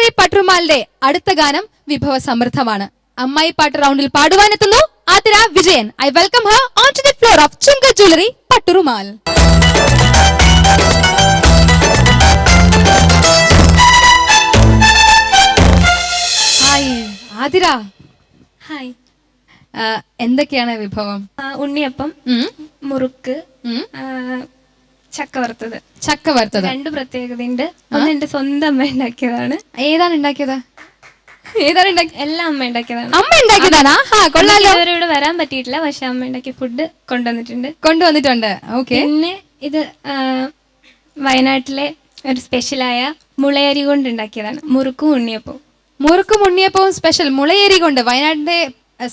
ചുങ്കജുലരി പട്ടുറുമാലിന്റെ അടുത്ത ഗാനം വിഭവ സമൃദ്ധമാണ്. അമ്മായി പാട്ട് റൗണ്ടിൽ പാടുവാനെത്തുന്നു Athira Vijayan. I welcome her on to the floor of ചുങ്കജുലരി പട്ടുറുമാൽ. ഹായ് ആതിര. ഹായ്. എന്തൊക്കെയാണ് വിഭവം? ഉണ്ണിയപ്പം, മുറുക്ക്, ചക്ക വറുത്തത്. ചക്ക വറുത്തത് രണ്ട് പ്രത്യേകതയുണ്ട്. ഒന്ന് എന്റെ സ്വന്തം അമ്മ ഉണ്ടാക്കിയതാണ്. ഏതാണ് ഉണ്ടാക്കിയത്? എല്ലാം അമ്മ ഉണ്ടാക്കിയതാണ്. അമ്മ ഉണ്ടാക്കിയതാണോ? കൊള്ളാലോ. ഇവരോട് വരാൻ പറ്റിയിട്ടില്ല, പക്ഷെ അമ്മ ഉണ്ടാക്കിയ ഫുഡ് കൊണ്ടുവന്നിട്ടുണ്ട്. ഓക്കെ. പിന്നെ ഇത് വയനാട്ടിലെ ഒരു സ്പെഷ്യലായ മുളയരി കൊണ്ട് ഉണ്ടാക്കിയതാണ്. മുറുക്കും ഉണ്ണിയപ്പവും. മുറുക്കും ഉണ്ണിയപ്പവും സ്പെഷ്യൽ മുളയരി കൊണ്ട്. വയനാടിന്റെ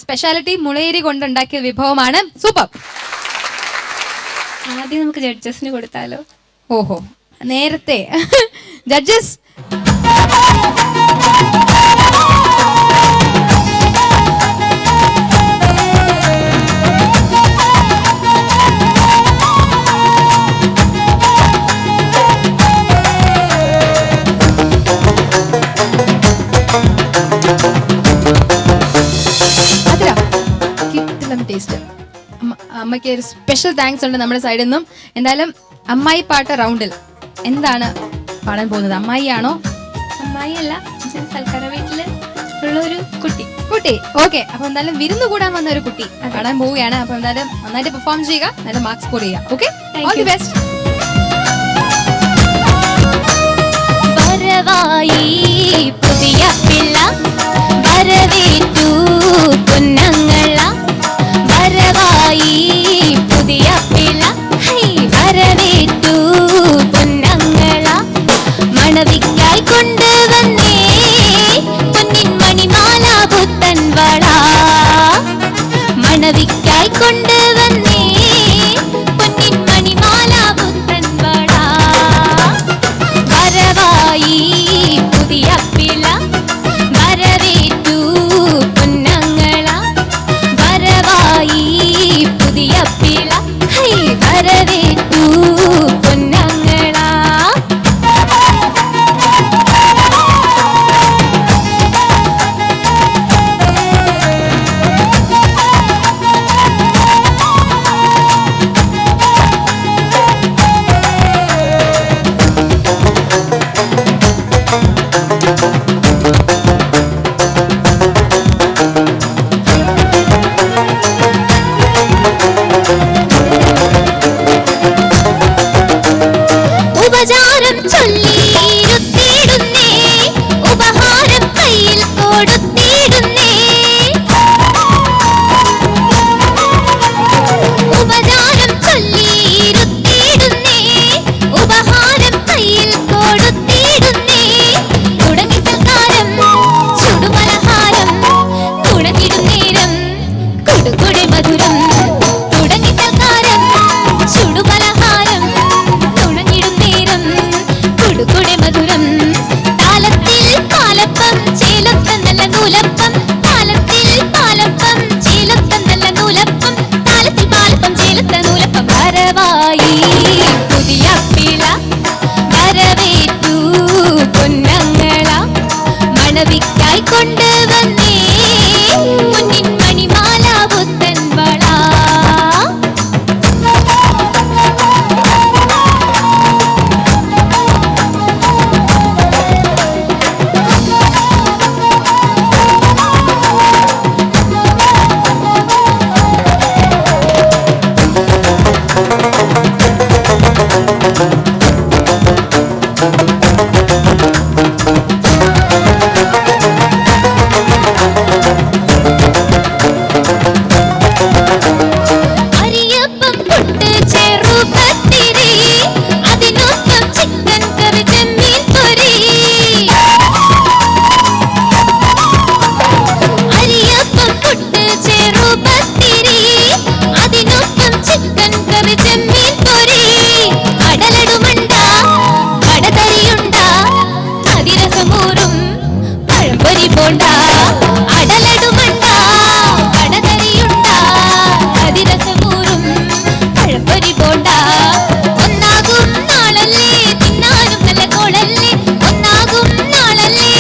സ്പെഷ്യാലിറ്റി മുളയരി കൊണ്ട് ഉണ്ടാക്കിയ വിഭവമാണ്. സൂപ്പർ. ആദ്യം നമുക്ക് ജഡ്ജസിന് കൊടുത്താലോ? ഓഹോ, നേരത്തെ ജഡ്ജസ്. അമ്മയ്ക്ക് ഒരു സ്പെഷ്യൽ താങ്ക്സ് ഉണ്ട് നമ്മുടെ സൈഡിൽ നിന്നും. എന്തായാലും അമ്മായി പാട്ട് റൗണ്ടിൽ എന്താണ് പാടാൻ പോകുന്നത്? അമ്മായി ആണോ? അമ്മായി അല്ല, സൽക്കാര വീട്ടില് ഉള്ള ഒരു കുട്ടി. ഓക്കെ. അപ്പൊ എന്തായാലും വിരുന്ന് കൂടാൻ വന്ന ഒരു കുട്ടി പാടാൻ പോവുകയാണ്. അപ്പൊ എന്തായാലും നന്നായിട്ട് പെർഫോം ചെയ്യുക, നല്ല മാർക്ക് സ്കോർ ചെയ്യുക. Okay, all the best. പുതിയ പിള്ള വരവേറ്റു പൊന്നങ്ങള, വരവായി പുതിയ പിള്ള വരവേറ്റു പൊന്നങ്ങള, മണവിക്കായി കൊണ്ടുവന്നേ പൊന്നിൻ മണിമാല പുത്തൻ വള, മണവിക്കായി കൊണ്ടുവന്നേ പൊന്നിൻ മണിമാല പുത്തൻ വള, വരവായി പുതിയ പിള്ള വരവേറ്റു പൊന്നങ്ങള, വരവായി പുതിയ പിള്ള വരവേറ്റു പൊന്നങ്ങള. ഉപചാരം ചൊല്ലിയിരുത്തിയിടുന്നേ, ഉപഹാരം കയ്യിൽ കൊടുത്തിടുന്നേ, ഉപചാരം ചൊല്ലിയിരുത്തിയിടുന്നേ, ഉപഹാരം കയ്യിൽ കൊടുത്തിടുന്നേ, തുടങ്ങി സൽക്കാരം ചുടുപലഹാരം, തുടങ്ങിടും നേരം കൊടുകൊടി മധുരം, തുടങ്ങി സൽക്കാരം ചുടുപലഹാരം, തുടങ്ങിടും നേരം കൊടുകൊടി മധുരം, താലത്തിൽ പാലപ്പം ചേലൊത്ത നല്ല നൂലപ്പം, താലത്തിൽ പാലപ്പം ചേലൊത്ത നല്ല നൂലപ്പം, താലത്തിൽ പാലപ്പം ചേലൊത്ത നൂലപ്പം, വരവായി പുതിയ പിള്ള വരവേറ്റു പൊന്നങ്ങള, മണവിക്കായി കൊണ്ടുവന്നേ പൊന്നിൻ മണിമാല പുത്തൻ വള. അരിയപ്പം പുട്ട് ചെറുപത്തിരി, അതിനൊപ്പം ചിക്കൻ കറി ചെമ്മീൻ പൊരി, അരിയപ്പം പുട്ട് ചെറുപത്തിരി, അതിനൊപ്പം ചിക്കൻ കറി ചെമ്മീൻ പൊരി, കടലടുമുണ്ട കടതറിയുണ്ട അതിരസമൂറും പഴംപൊരി പോണ്ട, അടലടുമുണ്ട കടതറിയുണ്ട അതിരസമൂറും പഴംപൊരി പോണ്ട, ഒന്നാകും നാളല്ലേ തിന്നാനും നല്ല കോളല്ലേ, ഒന്നാകും നാളല്ലേ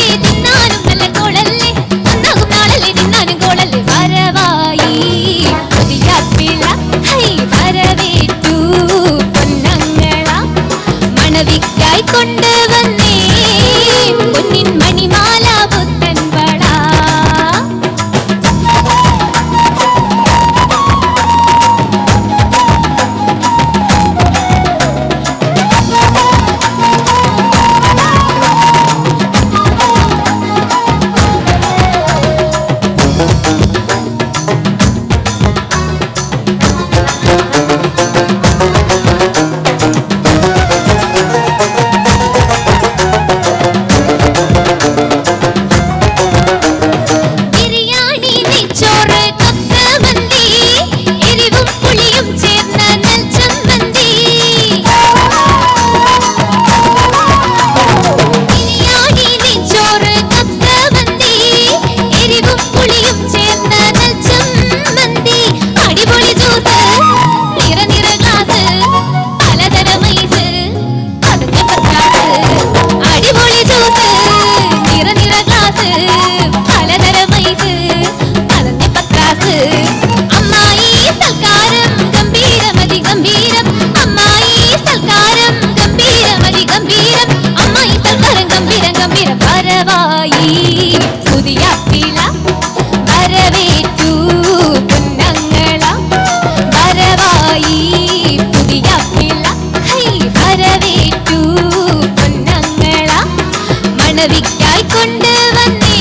മണവിക്കായി കൊണ്ടുവന്നേ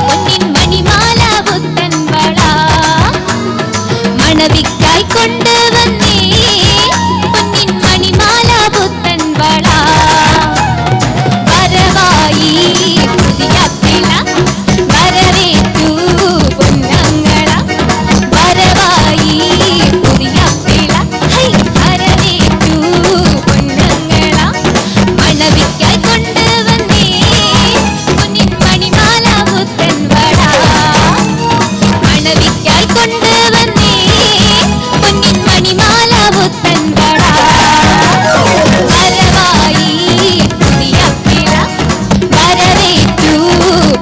പൊന്നിൻ മണിമാല പുത്തൻ വള മണവിക്കായി കൊണ്ടുവന്നേ പൊന്നിൻ മണിമാല പുത്തൻ വള വരവായി പുതിയ പിള വരവേറ്റു പൊന്നങ്ങള വരവായി പുതിയ പിള ഹൈ വരവേറ്റു പൊന്നങ്ങള മണവിക്കായി കൊണ്ടുവന്നേ പൊന്നിൻ മണിമാല പുത്തൻ വള മണവിക്കായി കൊണ്ടുവന്നേ പൊന്നിൻ മണിമാല പുത്തൻ വള വരവായി പുതിയ പിള വരവേറ്റു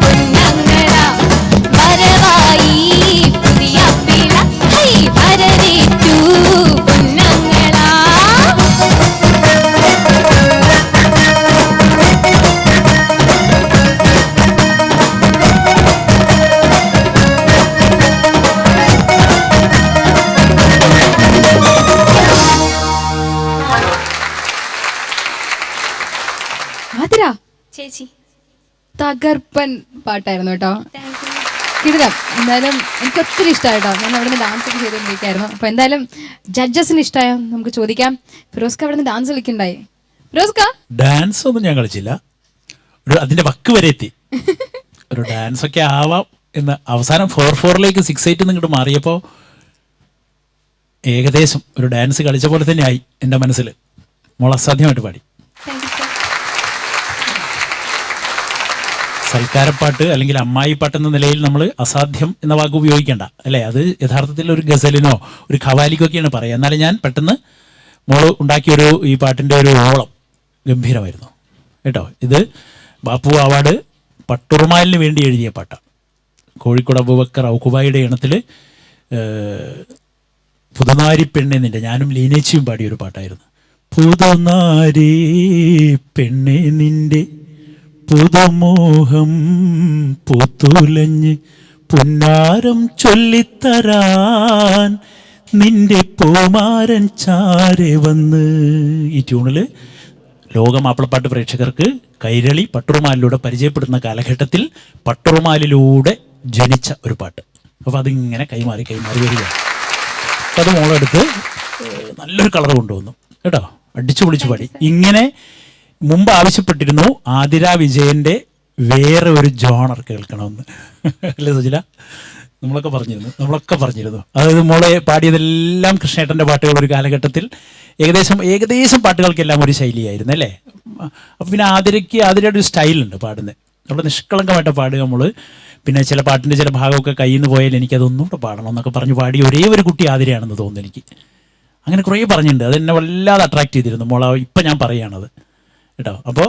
പൊന്നങ്ങള വരവായി പുതിയ പിള ഹൈ വരവേറ്റു പൊന്നങ്ങള ആതിര ചേച്ചി തകർപ്പൻ പാട്ടായിരുന്നു കേട്ടോ. Thank you. കിടിലം. എന്തായാലും എനിക്ക് ഒത്തിരി ഇഷ്ടമായിട്ടോ. ഞാൻ അവിടെ നിന്ന് ഡാൻസ് ഒക്കെ ചെയ്തുകൊണ്ടിരിക്കുകയായിരുന്നു. അപ്പൊ എന്തായാലും ജഡ്ജസിന് ഇഷ്ടമായോ നമുക്ക് ചോദിക്കാം. ഫിറോസ്ക അവിടെ നിന്ന് ഡാൻസ് കളിക്കണ്ടായി. ഫിറോസ്ക ഡാൻസ് ഒന്നും ഞാൻ കളിച്ചില്ല. അതിന്റെ വക്ക് വരെ എത്തി. ഒരു ഡാൻസ് ഒക്കെ ആവാം എന്ന് അവസാനം 4-4ലേക്ക് 6-8 ഇങ്ങോട്ട് മാറിയപ്പോൾ ഏകദേശം ഒരു ഡാൻസ് കളിച്ച പോലെ തന്നെ ആയി എൻ്റെ മനസ്സിൽ. മോൾ അസാധ്യമായിട്ട് പാടി. Thank you sir. സൽക്കാരപ്പാട്ട് അല്ലെങ്കിൽ അമ്മായിപ്പാട്ട് എന്ന നിലയിൽ നമ്മൾ അസാധ്യം എന്ന വാക്ക് ഉപയോഗിക്കേണ്ട അല്ലേ. അത് യഥാർത്ഥത്തിൽ ഒരു ഗസലിനോ ഒരു ഖവാലിക്കൊക്കെയാണ് പറയുക. എന്നാലും ഞാൻ പെട്ടെന്ന് മോള് ഉണ്ടാക്കിയൊരു ഈ പാട്ടിൻ്റെ ഒരു ഓളം ഗംഭീരമായിരുന്നു കേട്ടോ. ഇത് ബാപ്പു അവാർഡ് പട്ടുറുമാലിന് വേണ്ടി എഴുതിയ പാട്ടാണ്. കോഴിക്കോട് അബൂബക്കർ ഔക്കുബായിയുടെ ഇണത്തിൽ പുതുനാരി പെണ്ണെ നിന്റെ ഞാനും ലീനേച്ചിയും പാടിയൊരു പാട്ടായിരുന്നു. പുതുനാരി പെണ്ണെ നിന്റെ പുതുമോഹം പൂത്തുലഞ്ഞ് പുന്നാരം ചൊല്ലിത്തരാൻ നിന്റെ പൂമാരൻ ചാരെ വന്ന്. ഈ ട്യൂണില് ലോക മാപ്പിളപ്പാട്ട് പ്രേക്ഷകർക്ക് കൈരളി പട്ടുറുമാലിലൂടെ പരിചയപ്പെടുന്ന കാലഘട്ടത്തിൽ പട്ടുറുമാലിലൂടെ ജനിച്ച ഒരു പാട്ട്. അപ്പോൾ അതിങ്ങനെ കൈമാറി വരിക. അപ്പോൾ അത് മോളെടുത്ത് നല്ലൊരു കളർ കൊണ്ടുവന്നു കേട്ടോ. അടിച്ചു പൊളിച്ചു പാടി. ഇങ്ങനെ മുമ്പ് ആവശ്യപ്പെട്ടിരുന്നു ആതിര വിജയന്റെ വേറെ ഒരു ജോണർ കേൾക്കണമെന്ന് അല്ലേ സുജില? നമ്മളൊക്കെ പറഞ്ഞിരുന്നു. അതായത് മോളെ പാടിയതെല്ലാം കൃഷ്ണേട്ടൻ്റെ പാട്ടുകൾ ഒരു കാലഘട്ടത്തിൽ ഏകദേശം പാട്ടുകൾക്കെല്ലാം ഒരു ശൈലിയായിരുന്നു അല്ലേ. അപ്പം പിന്നെ ആതിരയുടെ ഒരു സ്റ്റൈലുണ്ട് പാടുന്നത്. അവിടെ നിഷ്കളങ്കമായിട്ട് പാടുക നമ്മൾ. പിന്നെ ചില പാട്ടിൻ്റെ ചില ഭാഗമൊക്കെ കയ്യിൽ നിന്ന് പോയാൽ എനിക്കതൊന്നും കൂടെ പാടണം എന്നൊക്കെ പറഞ്ഞ് പാടിയ ഒരേ ഒരു കുട്ടി ആതിരയാണെന്ന് തോന്നുന്നു എനിക്ക്. അങ്ങനെ കുറേ പറഞ്ഞിട്ടുണ്ട്. അതെന്നെ വല്ലാതെ അട്രാക്ട് ചെയ്തിരുന്നു മോളെ. ഇപ്പം ഞാൻ പറയുകയാണത് കേട്ടോ. അപ്പോൾ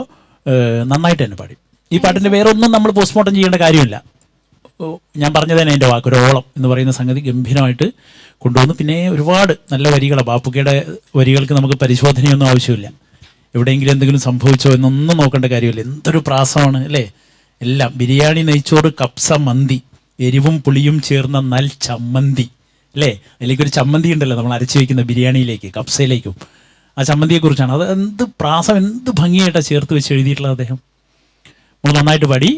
നന്നായിട്ട് തന്നെ പാടി. ഈ പാട്ടിൻ്റെ വേറെ ഒന്നും നമ്മൾ പോസ്റ്റ്മോർട്ടം ചെയ്യേണ്ട കാര്യമില്ല. ഞാൻ പറഞ്ഞത് തന്നെ എൻ്റെ വാക്ക് ഒരു ഓളം എന്ന് പറയുന്ന സംഗതി ഗംഭീരമായിട്ട് കൊണ്ടുവന്നു. പിന്നെ ഒരുപാട് നല്ല വരികളാണ്. ബാപ്പുക്കയുടെ വരികൾക്ക് നമുക്ക് പരിശോധനയൊന്നും ആവശ്യമില്ല. എവിടെയെങ്കിലും എന്തെങ്കിലും സംഭവിച്ചോ എന്നൊന്നും നോക്കേണ്ട കാര്യമില്ല. എന്തൊരു പ്രാസമാണ് അല്ലേ. എല്ലാം ബിരിയാണി, നെയ്ച്ചോറ്, കപ്സ, മന്തി, എരിവും പുളിയും ചേർന്ന നൽ ചമ്മന്തി അല്ലേ. അതിലേക്കൊരു ചമ്മന്തി ഉണ്ടല്ലോ നമ്മൾ അരച്ച് വയ്ക്കുന്ന ബിരിയാണിയിലേക്ക് കപ്സയിലേക്കും. ആ ചമ്മന്തിയെക്കുറിച്ചാണ്. അത് എന്ത് പ്രാസം, എന്ത് ഭംഗിയായിട്ടാണ് ചേർത്ത് വെച്ച് എഴുതിയിട്ടുള്ളത് അദ്ദേഹം. നമ്മൾ നന്നായിട്ട് പാടി.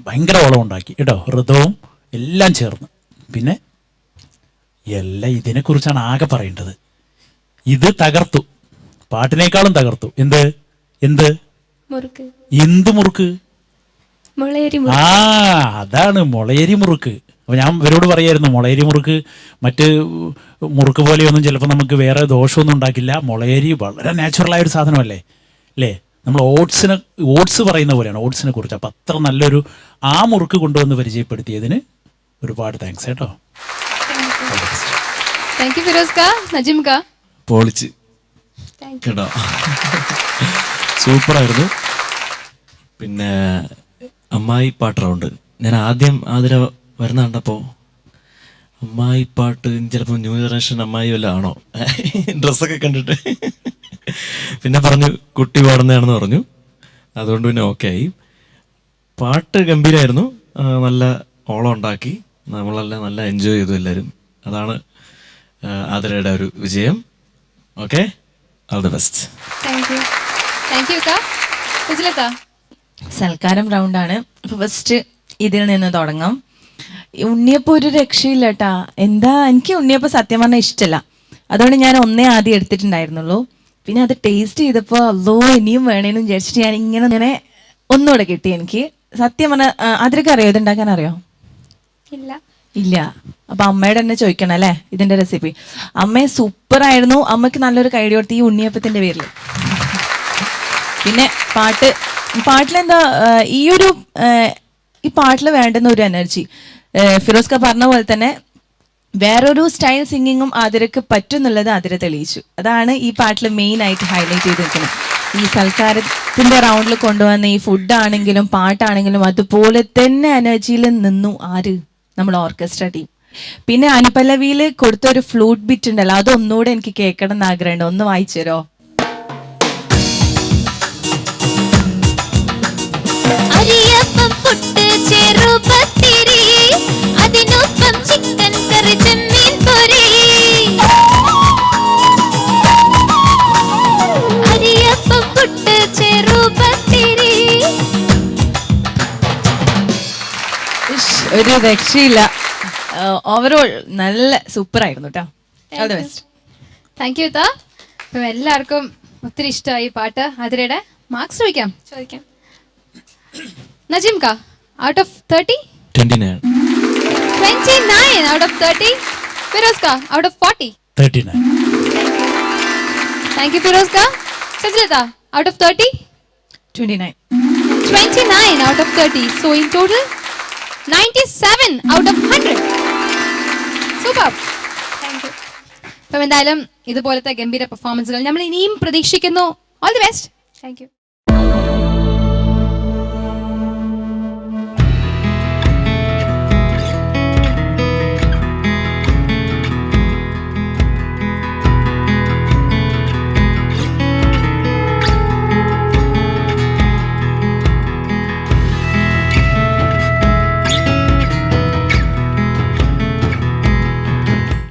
ഭയങ്കര ഓളം ഉണ്ടാക്കി കേട്ടോ. ഋതവും എല്ലാം ചേർന്ന്. പിന്നെ എല്ലാം ഇതിനെക്കുറിച്ചാണ് ആകെ പറയേണ്ടത്. ഇത് തകർത്തു, പാട്ടിനേക്കാളും തകർത്തു. എന്ത് മുറുക്ക്, എന്ത് മുറുക്ക്? മുളയരി അതാണ് മുളയരി മുറുക്ക്. അപ്പോൾ ഞാൻ ഇവരോട് പറയായിരുന്നു, മുളയരി മുറുക്ക് മറ്റ് മുറുക്ക് പോലെയൊന്നും ചിലപ്പോൾ നമുക്ക് വേറെ ദോഷമൊന്നും ഉണ്ടാക്കില്ല. മുളയരി വളരെ നാച്ചുറലായൊരു സാധനമല്ലേ അല്ലേ. നമ്മൾ ഓട്സ് പറയുന്ന പോലെയാണ് ഓട്സിനെ കുറിച്ച്. അപ്പം അത്ര നല്ലൊരു ആ മുറുക്ക് കൊണ്ടുവന്ന് പരിചയപ്പെടുത്തിയതിന് ഒരുപാട് താങ്ക്സ് കേട്ടോ. Thank you ഫിറോസ്ക. നജീംക പൊളിച്ച് കേട്ടോ, സൂപ്പറായിരുന്നു. പിന്നെ അമ്മായി പാട്ട് റൗണ്ട് ഞാൻ ആദ്യം ആതിര വരുന്ന കണ്ടപ്പോൾ അമ്മായി പാട്ട് ചിലപ്പോൾ ന്യൂ ജനറേഷൻ അമ്മായി വല്ല ആണോ ഡ്രസ്സൊക്കെ കണ്ടിട്ട് പിന്നെ പറഞ്ഞു കുട്ടി പാടുന്നതാണെന്ന് പറഞ്ഞു. അതുകൊണ്ട് പിന്നെ ഓക്കെ ആയി. പാട്ട് ഗംഭീരമായിരുന്നു. നല്ല ഓളം ഉണ്ടാക്കി. നമ്മളെല്ലാം നല്ല എൻജോയ് ചെയ്തു എല്ലാവരും. അതാണ് ആതിരയുടെ ഒരു വിജയം. Okay, all the best. Thank you. Thank you. സൽക്കാരം റൗണ്ടാണ്. ഫസ്റ്റ് ഇതിൽ നിന്ന് തുടങ്ങാം. ഉണ്ണിയപ്പം ഒരു രക്ഷയില്ല കേട്ടാ. എന്താ, എനിക്ക് ഉണ്ണിയപ്പം സത്യം പറഞ്ഞാൽ ഇഷ്ടമല്ല. അതുകൊണ്ട് ഞാൻ ഒന്നേ ആദ്യം എടുത്തിട്ടുണ്ടായിരുന്നുള്ളൂ. പിന്നെ അത് ടേസ്റ്റ് ചെയ്തപ്പോൾ അല്ലോ ഇനിയും വേണേന്ന് വിചാരിച്ചിട്ട് ഞാൻ ഇങ്ങനെ ഒന്നുകൂടെ കിട്ടി എനിക്ക്. സത്യം പറഞ്ഞാൽ അതിലൊക്കെ അറിയോ, ഇതുണ്ടാക്കാൻ അറിയോ? ഇല്ല. ഇല്ല. അപ്പൊ അമ്മയുടെ തന്നെ ചോദിക്കണം അല്ലേ ഇതിന്റെ റെസിപ്പി. അമ്മയെ സൂപ്പർ ആയിരുന്നു. അമ്മയ്ക്ക് നല്ലൊരു കൈഡി കൊടുത്ത് ഈ ഉണ്ണിയപ്പത്തിന്റെ പേരിൽ. പിന്നെ പാട്ടിലെന്താ ഈ പാട്ടിൽ വേണ്ടുന്ന ഒരു എനർജി, ഫിറോസ് ക പറഞ്ഞ പോലെ തന്നെ വേറൊരു സ്റ്റൈൽ സിംഗിങ്ങും ആതിരക്ക് പറ്റുന്നുള്ളത് ആതിര തെളിയിച്ചു. അതാണ് ഈ പാട്ടിൽ മെയിൻ ആയിട്ട് ഹൈലൈറ്റ് ചെയ്ത് നിൽക്കുന്നത്. ഈ സൽക്കാരത്തിന്റെ റൗണ്ടിൽ കൊണ്ടുവന്ന ഈ ഫുഡാണെങ്കിലും പാട്ടാണെങ്കിലും അതുപോലെ തന്നെ എനർജിയിൽ നിന്നു ആര്, നമ്മൾ ഓർക്കസ്ട്ര ടീം. പിന്നെ അനുപല്ലവിയിൽ കൊടുത്തൊരു ഫ്ലൂട്ട് ബിറ്റ് ഉണ്ടല്ലോ, അതൊന്നുകൂടെ എനിക്ക് കേൾക്കണം എന്ന് ആഗ്രഹമുണ്ട്. ഒന്ന് വായിച്ചു തരോ? അരിയപ്പം പുട്ട് ചെറുപത്തിരി അതിനൊപ്പം ചിക്കൻ കറി ചെമ്മീൻ പൊരി. അരിയപ്പം പുട്ട് ചെറുപത്തിരി. ഒരു രക്ഷയില്ല. ഓവറോൾ നല്ല സൂപ്പർ ആയിരുന്നു കേട്ടോ. All the best. Thank you താ. അപ്പം എല്ലാവർക്കും ഒത്തിരി ഇഷ്ടമായി പാട്ട്. അതിരയുടെ മാർക്സ് ചോദിക്കാം. നജീം കാ, out of 30? 29. 29 out of 30. Firoz ka, out of 40. 39. Thank you, Firoz ka. Sajlata, out of 30? 29. 29 out of 30. So in total, 97 out of 100. Super. Thank you. അപ്പം എന്തായാലും ഇതുപോലത്തെ ഗംഭീര പെർഫോമൻസുകൾ നമ്മൾ ഇനിയും പ്രതീക്ഷിക്കുന്നു. All the best. Thank you.